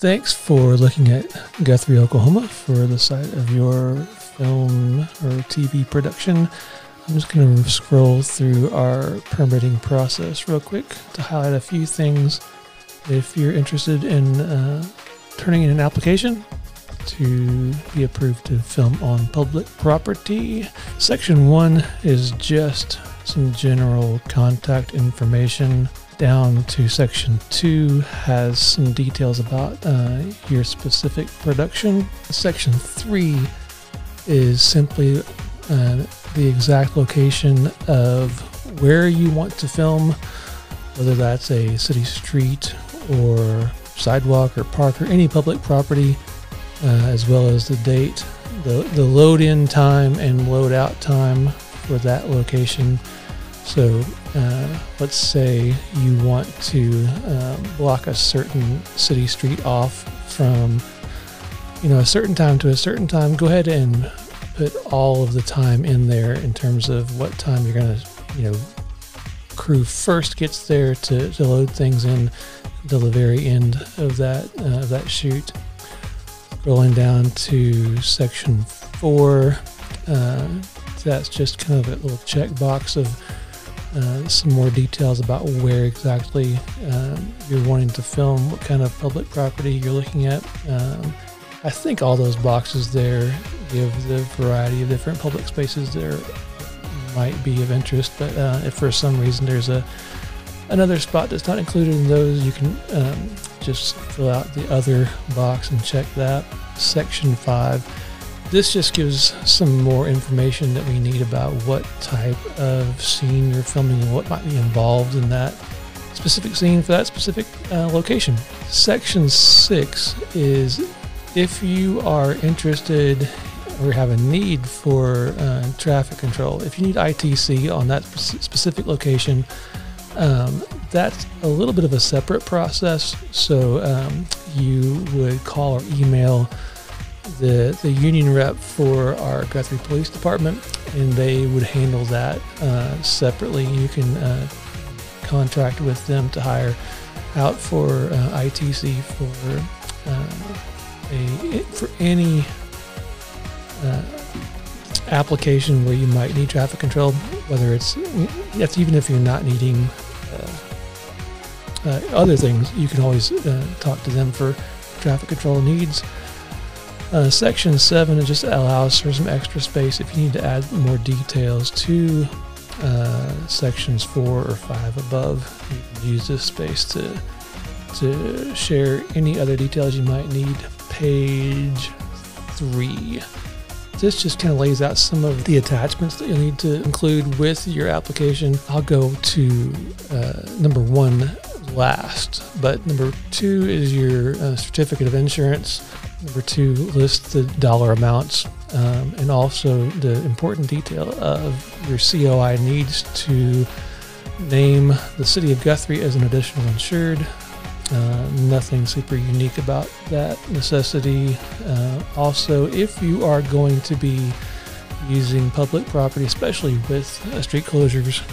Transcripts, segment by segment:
Thanks for looking at Guthrie, Oklahoma for the site of your film or TV production. I'm just going to scroll through our permitting process real quick to highlight a few things. If you're interested in turning in an application to be approved to film on public property, Section 1 is just some general contact information. Down to Section 2 has some details about your specific production. Section 3 is simply the exact location of where you want to film, whether that's a city street or sidewalk or park or any public property, as well as the date, the load-in time and load-out time for that location. So let's say you want to block a certain city street off from a certain time to a certain time. Go ahead and put all of the time in there in terms of what time you're going to crew first gets there to load things in until the very end of that shoot. Rolling down to Section 4, that's just kind of a little checkbox of some more details about where exactly you're wanting to film, what kind of public property you're looking at. I think all those boxes there give the variety of different public spaces that might be of interest, but if for some reason there's another spot that's not included in those, you can just fill out the other box and check that. Section 5. This just gives some more information that we need about what type of scene you're filming and what might be involved in that specific scene for that specific location. Section 6 is if you are interested or have a need for traffic control. If you need ITC on that specific location, that's a little bit of a separate process. So you would call or email the union rep for our Guthrie Police Department, and they would handle that separately. You can contract with them to hire out for ITC for any application where you might need traffic control, whether that's even if you're not needing other things, you can always talk to them for traffic control needs. Section 7 just allows for some extra space if you need to add more details to sections 4 or 5 above. You can use this space to share any other details you might need. Page 3. This just kind of lays out some of the attachments that you'll need to include with your application. I'll go to number 1 last, but number 2 is your certificate of insurance. Number 2 lists the dollar amounts and also the important detail of your COI needs to name the city of Guthrie as an additional insured. Nothing super unique about that necessity. Also, if you are going to be using public property, especially with street closures,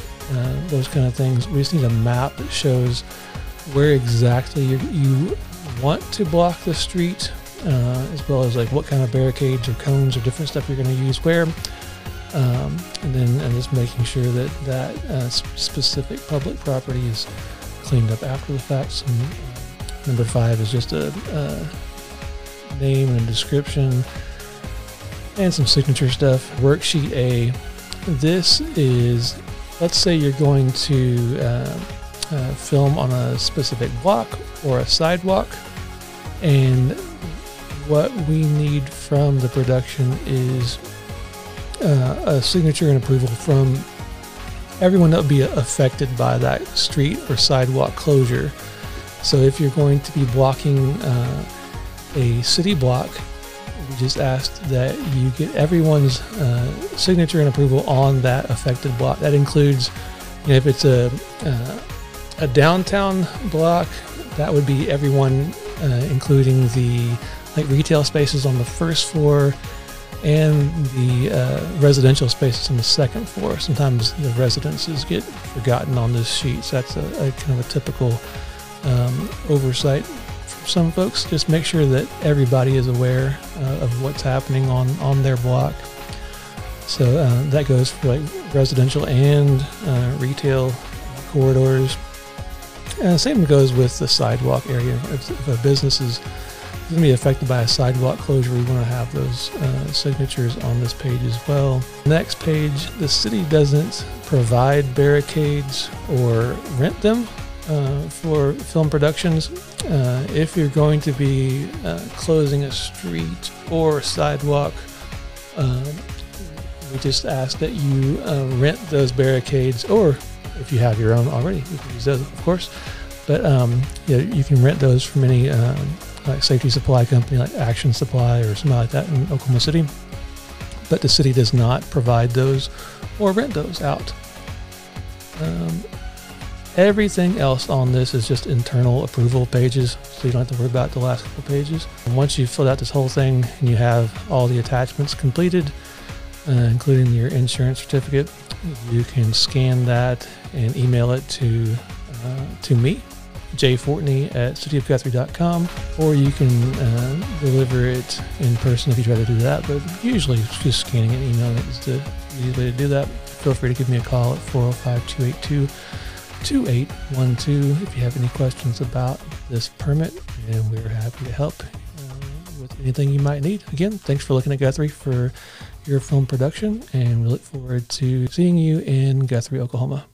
those kind of things, we just need a map that shows where exactly you want to block the street, as well as like what kind of barricades or cones or different stuff you're going to use where, and just making sure that specific public property is cleaned up after the fact. So, number 5 is just a name and a description and some signature stuff. Worksheet A. This is, let's say you're going to film on a specific block or a sidewalk, and what we need from the production is a signature and approval from everyone that would be affected by that street or sidewalk closure. So if you're going to be blocking a city block, we just asked that you get everyone's signature and approval on that affected block. That includes, if it's a downtown block, that would be everyone, including the retail spaces on the first floor and the residential spaces on the second floor. Sometimes the residences get forgotten on this sheet, so that's a kind of a typical oversight for some folks. Just make sure that everybody is aware of what's happening on their block. So that goes for like residential and retail corridors. Same goes with the sidewalk area. If a business is going to be affected by a sidewalk closure, we want to have those signatures on this page as well. Next page, the city doesn't provide barricades or rent them for film productions. If you're going to be closing a street or sidewalk, we just ask that you rent those barricades, or if you have your own already, you can use those, of course. But you can rent those from any like safety supply company like Action Supply or something like that in Oklahoma City. But the city does not provide those or rent those out. Everything else on this is just internal approval pages, so you don't have to worry about the last couple pages. And once you've filled out this whole thing and you have all the attachments completed, including your insurance certificate, you can scan that and email it to me, jfortney@cityofguthrie.com, or you can deliver it in person if you try to do that. But usually just scanning and emailing it is the easy way to do that. Feel free to give me a call at 405-282-2812 if you have any questions about this permit, and we're happy to help with anything you might need. Again, thanks for looking at Guthrie for your film production, and we look forward to seeing you in Guthrie, Oklahoma.